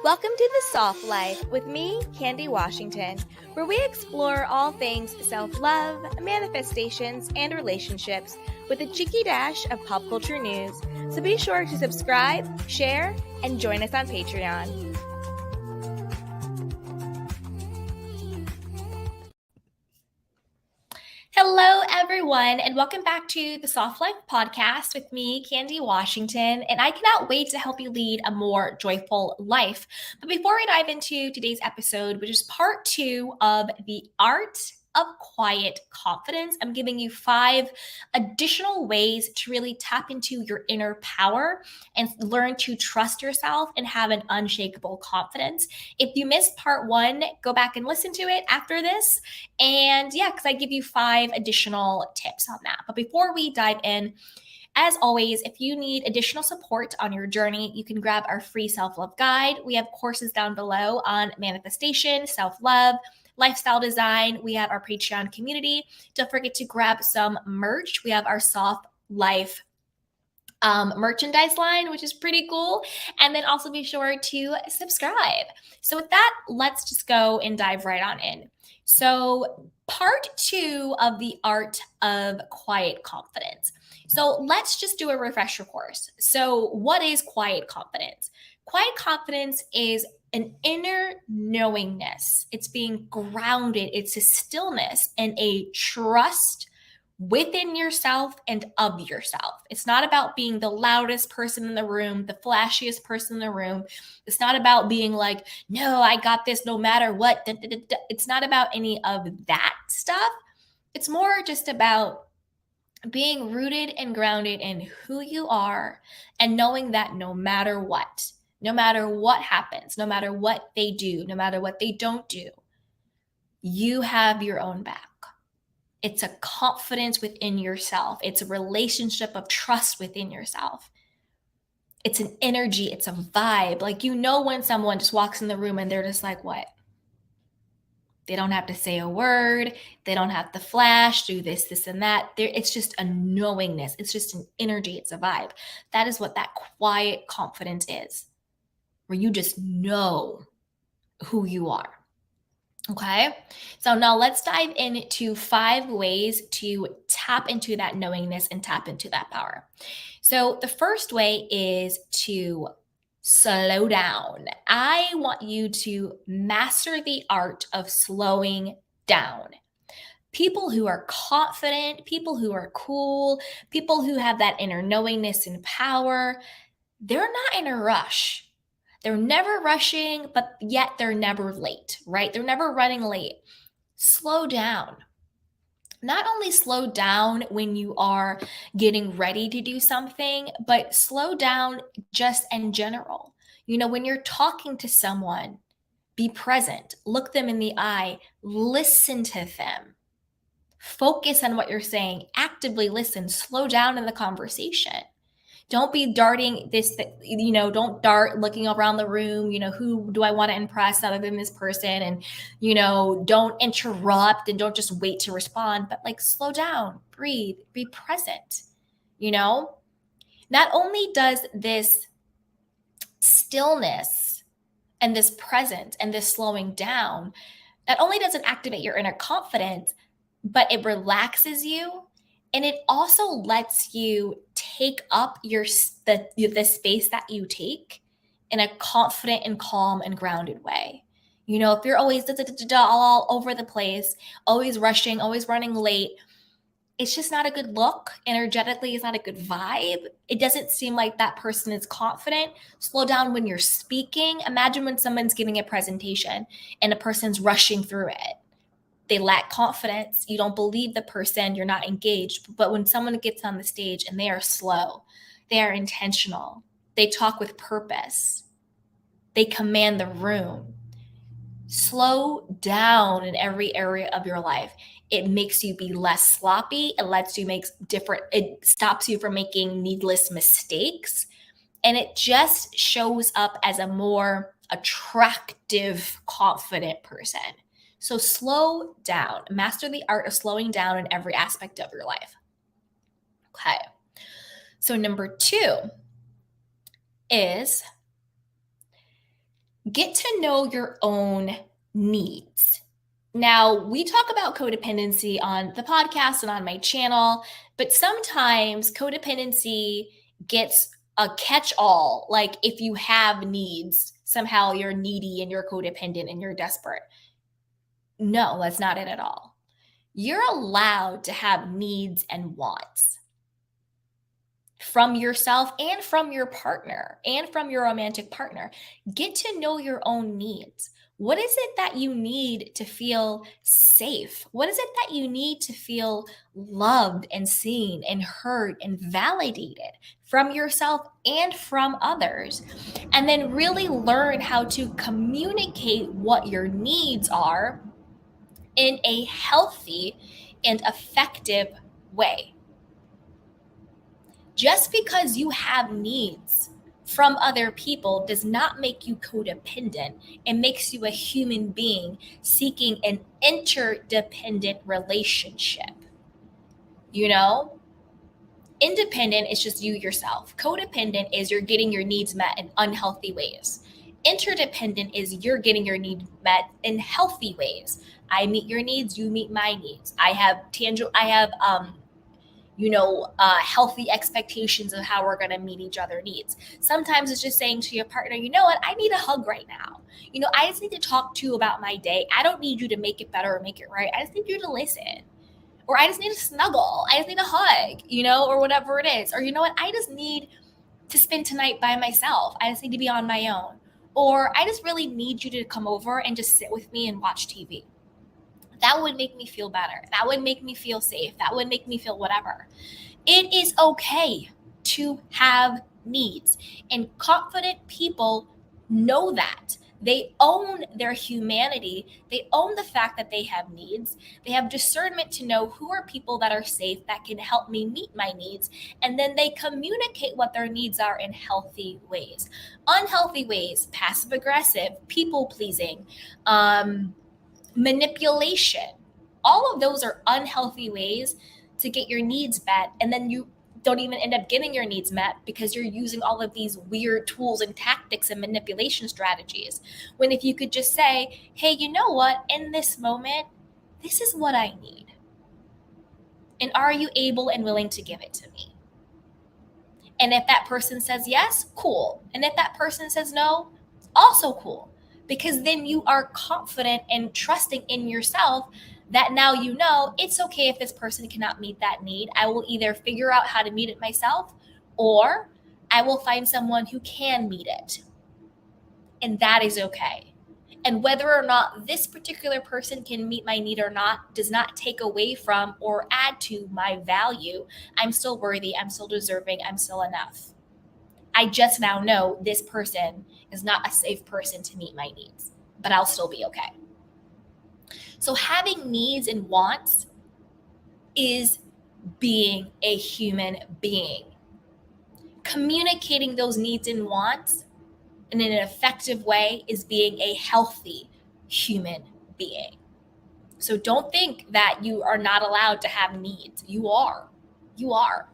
Welcome to The Soft Life with me, Candy Washington, where we explore all things self-love, manifestations, and relationships with a cheeky dash of pop culture news. So be sure to subscribe, share, and join us on Patreon. Hello, everyone, and welcome back to the Soft Life podcast with me, Candy Washington, and I cannot wait to help you lead a more joyful life. But before we dive into today's episode, which is part 2 of the Art of Quiet Confidence, I'm giving you 5 additional ways to really tap into your inner power and learn to trust yourself and have an unshakable confidence. If you missed part 1, go back and listen to it after this. And yeah, because I give you 5 additional tips on that. But before we dive in, as always, if you need additional support on your journey, you can grab our free self-love guide. We have courses down below on manifestation, self-love, lifestyle design. We have our Patreon community. Don't forget to grab some merch. We have our Soft Life merchandise line, which is pretty cool. And then also be sure to subscribe. So with that, let's just go and dive right on in. So part 2 of the Art of Quiet Confidence. So let's just do a refresher course. So what is quiet confidence? Quiet confidence is an inner knowingness. It's being grounded. It's a stillness and a trust within yourself and of yourself. It's not about being the loudest person in the room, the flashiest person in the room. It's not about being like, no, I got this no matter what. It's not about any of that stuff. It's more just about being rooted and grounded in who you are and knowing that no matter what happens, no matter what they do, no matter what they don't do, you have your own back. It's a confidence within yourself. It's a relationship of trust within yourself. It's an energy. It's a vibe. Like, you know, when someone just walks in the room and they're just like, what? They don't have to say a word. They don't have to flash, do this, and that. It's just a knowingness. It's just an energy. It's a vibe. That is what that quiet confidence is, where you just know who you are. Okay, so now let's dive into 5 ways to tap into that knowingness and tap into that power. So the first way is to slow down. I want you to master the art of slowing down. People who are confident, people who are cool, people who have that inner knowingness and power, they're not in a rush. They're never rushing, but yet they're never late, right? They're never running late. Slow down. Not only slow down when you are getting ready to do something, but slow down just in general. You know, when you're talking to someone, be present, look them in the eye, listen to them. Focus on what you're saying, actively listen, slow down in the conversation. Don't be darting this, don't dart looking around the room, who do I want to impress other than this person? And, don't interrupt and don't just wait to respond, but like slow down, breathe, be present, Not only does this stillness and this presence and this slowing down, not only does it activate your inner confidence, but it relaxes you. And it also lets you take up the space that you take in a confident and calm and grounded way. If you're always all over the place, always rushing, always running late, it's just not a good look. Energetically, it's not a good vibe. It doesn't seem like that person is confident. Slow down when you're speaking. Imagine when someone's giving a presentation and a person's rushing through it. They lack confidence. You don't believe the person. You're not engaged. But when someone gets on the stage and they are slow, they are intentional, they talk with purpose, they command the room. Slow down in every area of your life. It makes you be less sloppy. It stops you from making needless mistakes. And it just shows up as a more attractive, confident person. So slow down. Master the art of slowing down in every aspect of your life. Okay. So number 2 is Get to know your own needs. Now, we talk about codependency on the podcast and on my channel, but sometimes codependency gets a catch all. Like if you have needs, somehow you're needy and you're codependent and you're desperate. No, that's not it at all. You're allowed to have needs and wants from yourself and from your partner and from your romantic partner. Get to know your own needs. What is it that you need to feel safe? What is it that you need to feel loved and seen and heard and validated from yourself and from others? And then really learn how to communicate what your needs are in a healthy and effective way. Just because you have needs from other people does not make you codependent. It makes you a human being seeking an interdependent relationship. You know, independent is just you yourself. Codependent is you're getting your needs met in unhealthy ways. Interdependent is you're getting your needs met in healthy ways. I meet your needs, you meet my needs. I have healthy expectations of how we're going to meet each other's needs. Sometimes it's just saying to your partner, you know what, I need a hug right now. I just need to talk to you about my day. I don't need you to make it better or make it right. I just need you to listen. Or I just need a snuggle. I just need a hug, or whatever it is. Or you know what, I just need to spend tonight by myself. I just need to be on my own. Or I just really need you to come over and just sit with me and watch TV. That would make me feel better. That would make me feel safe. That would make me feel whatever. It is okay to have needs, and confident people know that. They own their humanity. They own the fact that they have needs. They have discernment to know who are people that are safe that can help me meet my needs. And then they communicate what their needs are in healthy ways. Unhealthy ways, passive aggressive, people pleasing, manipulation. All of those are unhealthy ways to get your needs met. And then you don't even end up getting your needs met because you're using all of these weird tools and tactics and manipulation strategies. When if you could just say, hey, you know what? In this moment, this is what I need. And are you able and willing to give it to me? And if that person says yes, cool. And if that person says no, also cool. Because then you are confident and trusting in yourself that now you know it's okay if this person cannot meet that need. I will either figure out how to meet it myself, or I will find someone who can meet it. And that is okay. And whether or not this particular person can meet my need or not does not take away from or add to my value. I'm still worthy. I'm still deserving. I'm still enough. I just now know this person is not a safe person to meet my needs, but I'll still be okay. So having needs and wants is being a human being. Communicating those needs and wants in an effective way is being a healthy human being. So don't think that you are not allowed to have needs. You are. You are.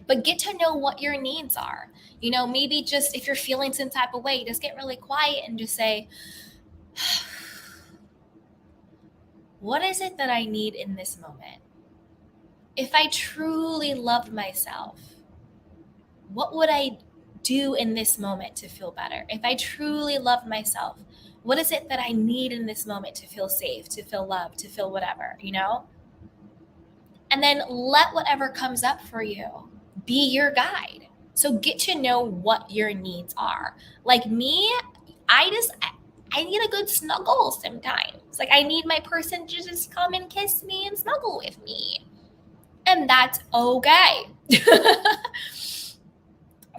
But get to know what your needs are. Maybe just if you're feeling some type of way, just get really quiet and just say, what is it that I need in this moment? If I truly loved myself, what would I do in this moment to feel better? If I truly loved myself, what is it that I need in this moment to feel safe, to feel loved, to feel whatever, And then let whatever comes up for you be your guide. So get to know what your needs are. Like me, I need a good snuggle sometimes. Like I need my person to just come and kiss me and snuggle with me. And that's okay.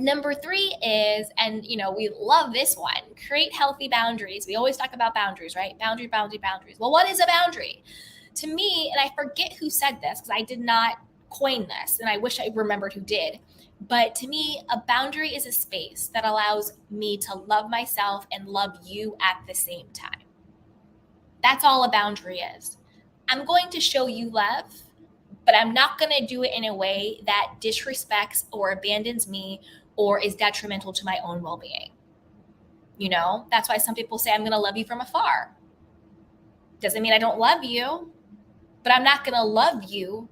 Number 3 is, and we love this one, create healthy boundaries. We always talk about boundaries, right? Boundaries. Well, what is a boundary? To me, and I forget who said this because I did not coin this, and I wish I remembered who did. But to me, a boundary is a space that allows me to love myself and love you at the same time. That's all a boundary is. I'm going to show you love, but I'm not going to do it in a way that disrespects or abandons me or is detrimental to my own well-being. That's why some people say, I'm going to love you from afar. Doesn't mean I don't love you, but I'm not going to love you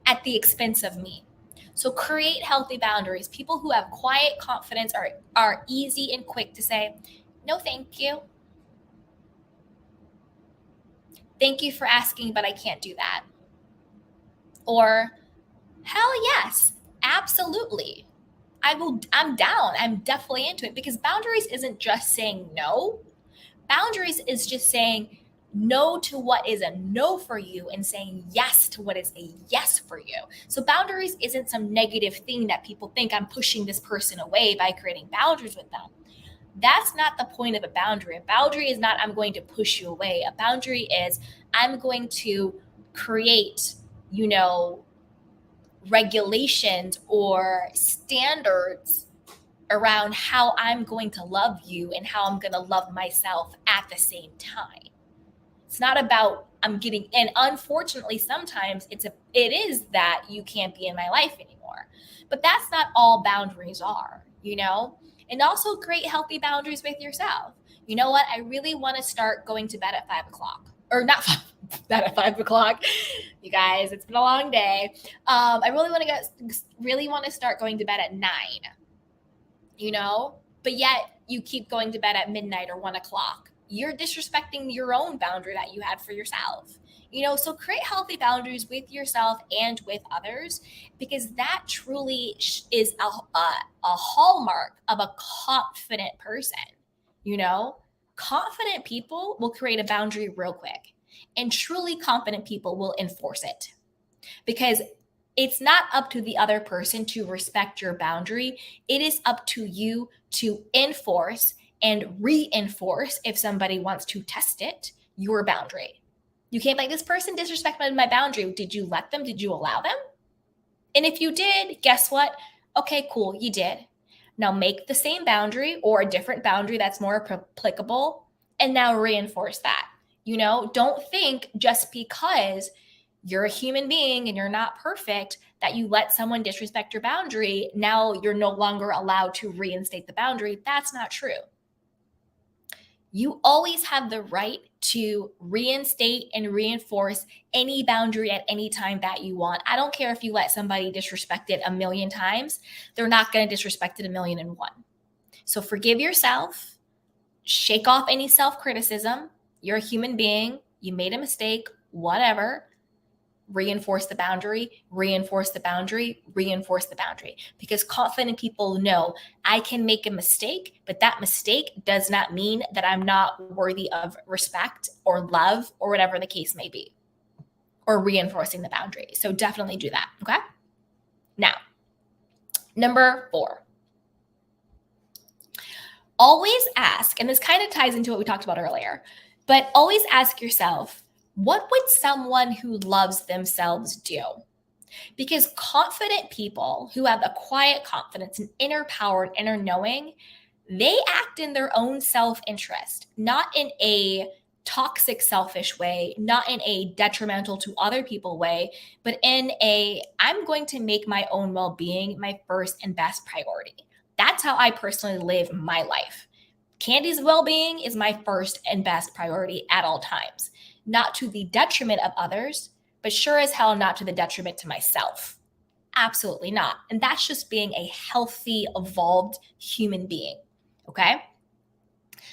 at the expense of me. So create healthy boundaries. People who have quiet confidence are easy and quick to say, no, thank you. Thank you for asking, but I can't do that. Or, hell yes, absolutely. I'm down. I'm definitely into it, because boundaries isn't just saying no. Boundaries is just saying no to what is a no for you and saying yes to what is a yes for you. So boundaries isn't some negative thing that people think I'm pushing this person away by creating boundaries with them. That's not the point of a boundary. A boundary is not, I'm going to push you away. A boundary is, I'm going to create, regulations or standards around how I'm going to love you and how I'm going to love myself at the same time. It's not about I'm getting, and unfortunately sometimes it is that you can't be in my life anymore. But that's not all boundaries are, And also create healthy boundaries with yourself. You know what? I really want to start going to bed at 5 o'clock. Or not that at 5 o'clock. You guys, it's been a long day. I really want to start going to bed at 9. But yet you keep going to bed at midnight or 1 o'clock. You're disrespecting your own boundary that you had for yourself. So create healthy boundaries with yourself and with others, because that truly is a hallmark of a confident person. Confident people will create a boundary real quick, and truly confident people will enforce it, because it's not up to the other person to respect your boundary. It is up to you to enforce and reinforce, if somebody wants to test it, your boundary. You can't be like, this person disrespected my boundary. Did you let them? Did you allow them? And if you did, guess what? Okay, cool, you did. Now make the same boundary or a different boundary that's more applicable, and now reinforce that. Don't think just because you're a human being and you're not perfect that you let someone disrespect your boundary, now you're no longer allowed to reinstate the boundary. That's not true. You always have the right to reinstate and reinforce any boundary at any time that you want. I don't care if you let somebody disrespect it 1,000,000 times. They're not going to disrespect it 1,000,001. So forgive yourself. Shake off any self-criticism. You're a human being. You made a mistake, whatever. Reinforce the boundary, reinforce the boundary, reinforce the boundary. Because confident people know I can make a mistake, but that mistake does not mean that I'm not worthy of respect or love or whatever the case may be, or reinforcing the boundary. So definitely do that. Okay. Now, number 4. Always ask, and this kind of ties into what we talked about earlier, but always ask yourself, what would someone who loves themselves do? Because confident people who have a quiet confidence, an inner power, an inner knowing, they act in their own self-interest, not in a toxic, selfish way, not in a detrimental to other people way, but in a, I'm going to make my own well-being my first and best priority. That's how I personally live my life. Candy's well-being is my first and best priority at all times. Not to the detriment of others, but sure as hell not to the detriment to myself. Absolutely not. And that's just being a healthy, evolved human being. Okay?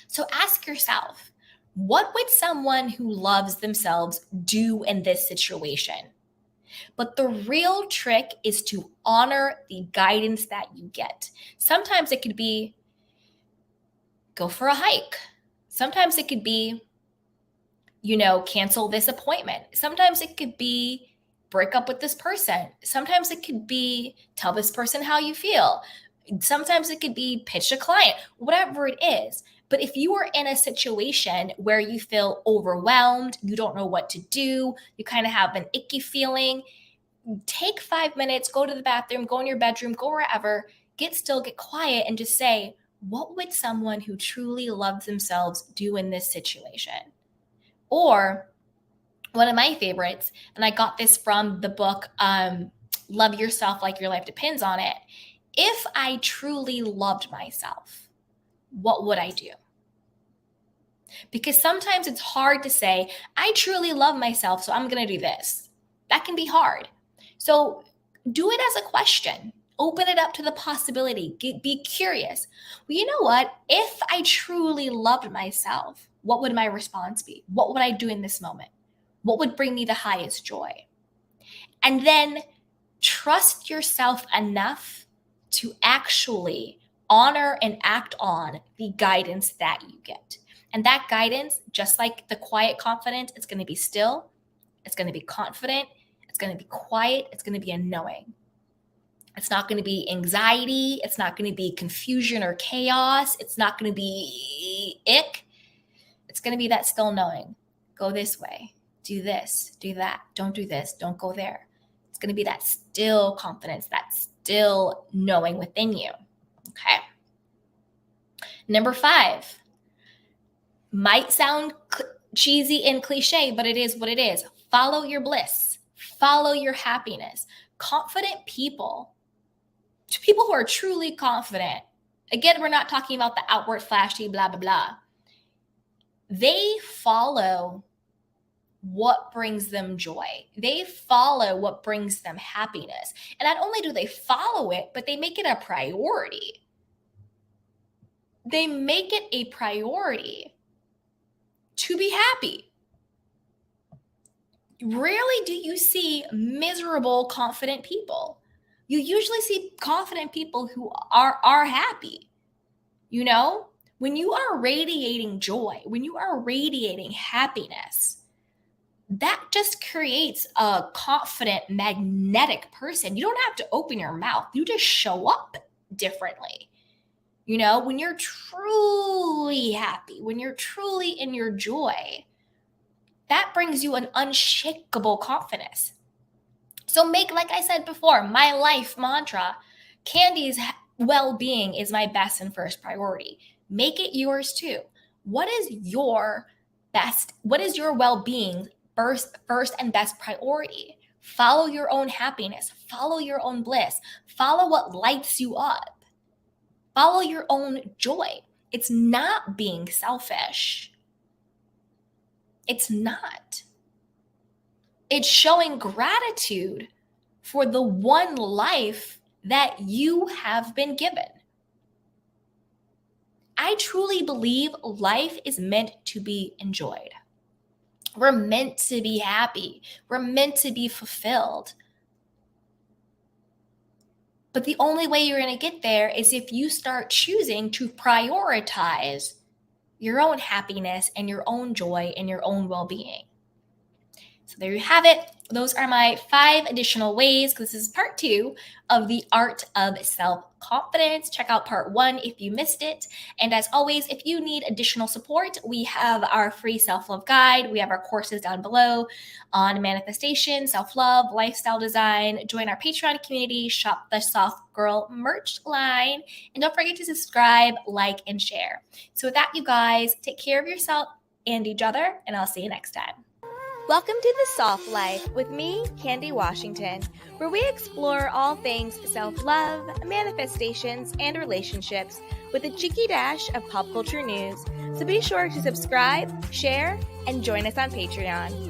So ask yourself, what would someone who loves themselves do in this situation? But the real trick is to honor the guidance that you get. Sometimes it could be go for a hike. Sometimes it could be cancel this appointment. Sometimes it could be break up with this person. Sometimes it could be tell this person how you feel. Sometimes it could be pitch a client, whatever it is. But if you are in a situation where you feel overwhelmed, you don't know what to do, you kind of have an icky feeling, take 5 minutes, go to the bathroom, go in your bedroom, go wherever, get still, get quiet, and just say, what would someone who truly loves themselves do in this situation? Or one of my favorites, and I got this from the book, Love Yourself Like Your Life Depends on It. If I truly loved myself, what would I do? Because sometimes it's hard to say, I truly love myself, so I'm going to do this. That can be hard. So do it as a question. Open it up to the possibility. Be curious. Well, you know what? If I truly loved myself, what would my response be? What would I do in this moment? What would bring me the highest joy? And then trust yourself enough to actually honor and act on the guidance that you get. And that guidance, just like the quiet confidence, it's going to be still, it's going to be confident, it's going to be quiet, it's going to be a knowing. It's not going to be anxiety, it's not going to be confusion or chaos, it's not going to be ick. It's going to be that still knowing. Go this way, do this, do that, don't do this, don't go there. It's going to be that still confidence, that still knowing within you. Okay. Number 5. Might sound cheesy and cliche, but it is what it is. Follow your bliss. Follow your happiness. Confident people who are truly confident, again, we're not talking about the outward flashy, blah, blah, blah. They follow what brings them joy. They follow what brings them happiness. And not only do they follow it, but they make it a priority. They make it a priority to be happy. Rarely do you see miserable, confident people. You usually see confident people who are happy. You know, when you are radiating joy, when you are radiating happiness, that just creates a confident, magnetic person. You don't have to open your mouth. You just show up differently. You know, when you're truly happy, when you're truly in your joy, that brings you an unshakable confidence. So like I said before, my life mantra, Candy's well-being is my best and first priority. Make it yours too. What is your well-being first and best priority? Follow your own happiness. Follow your own bliss. Follow what lights you up. Follow your own joy. It's not being selfish. It's not. It's showing gratitude for the one life that you have been given. I truly believe life is meant to be enjoyed. We're meant to be happy. We're meant to be fulfilled. But the only way you're going to get there is if you start choosing to prioritize your own happiness and your own joy and your own well-being. So there you have it. Those are my 5 additional ways. This is part 2 of the Art of Self-Confidence. Check out part 1 if you missed it. And as always, if you need additional support, we have our free self-love guide. We have our courses down below on manifestation, self-love, lifestyle design. Join our Patreon community, shop the Soft Girl merch line, and don't forget to subscribe, like, and share. So with that, you guys, take care of yourself and each other, and I'll see you next time. Welcome to The Soft Life with me, Candy Washington, where we explore all things self-love, manifestations, and relationships with a cheeky dash of pop culture news. So be sure to subscribe, share, and join us on Patreon.